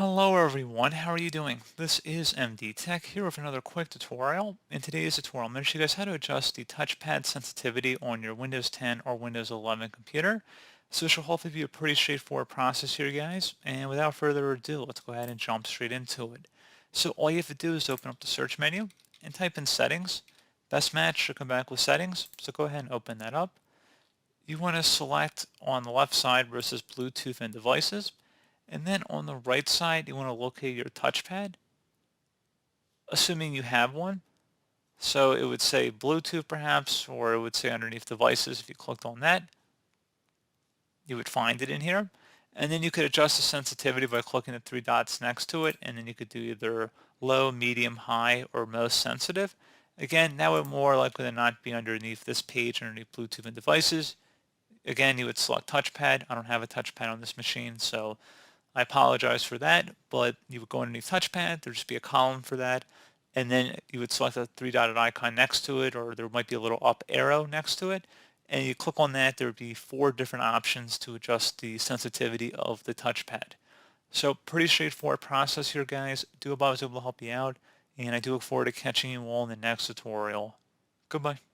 Hello everyone, how are you doing? This is MD Tech here with another quick tutorial. In today's tutorial, I'm going to show you guys how to adjust the touchpad sensitivity on your Windows 10 or Windows 11 computer. So this should hopefully be a pretty straightforward process here, guys. And without further ado, let's go ahead and jump straight into it. So all you have to do is open up the search menu and type in settings. Best match should come back with settings, so go ahead and open that up. You want to select on the left side versus Bluetooth and devices. And then on the right side, you want to locate your touchpad, assuming you have one. So it would say Bluetooth perhaps, or it would say underneath devices. If you clicked on that, you would find it in here. And then you could adjust the sensitivity by clicking the three dots next to it. And then you could do either low, medium, high, or most sensitive. Again, that would more likely than not be underneath this page, underneath Bluetooth and devices. Again, you would select touchpad. I don't have a touchpad on this machine, so I apologize for that, but you would go underneath touchpad, there'd just be a column for that, and then you would select a three-dotted icon next to it, or there might be a little up arrow next to it, and you click on that, there would be four different options to adjust the sensitivity of the touchpad. So pretty straightforward process here, guys. Do hope I was able to help you out, and I do look forward to catching you all in the next tutorial. Goodbye.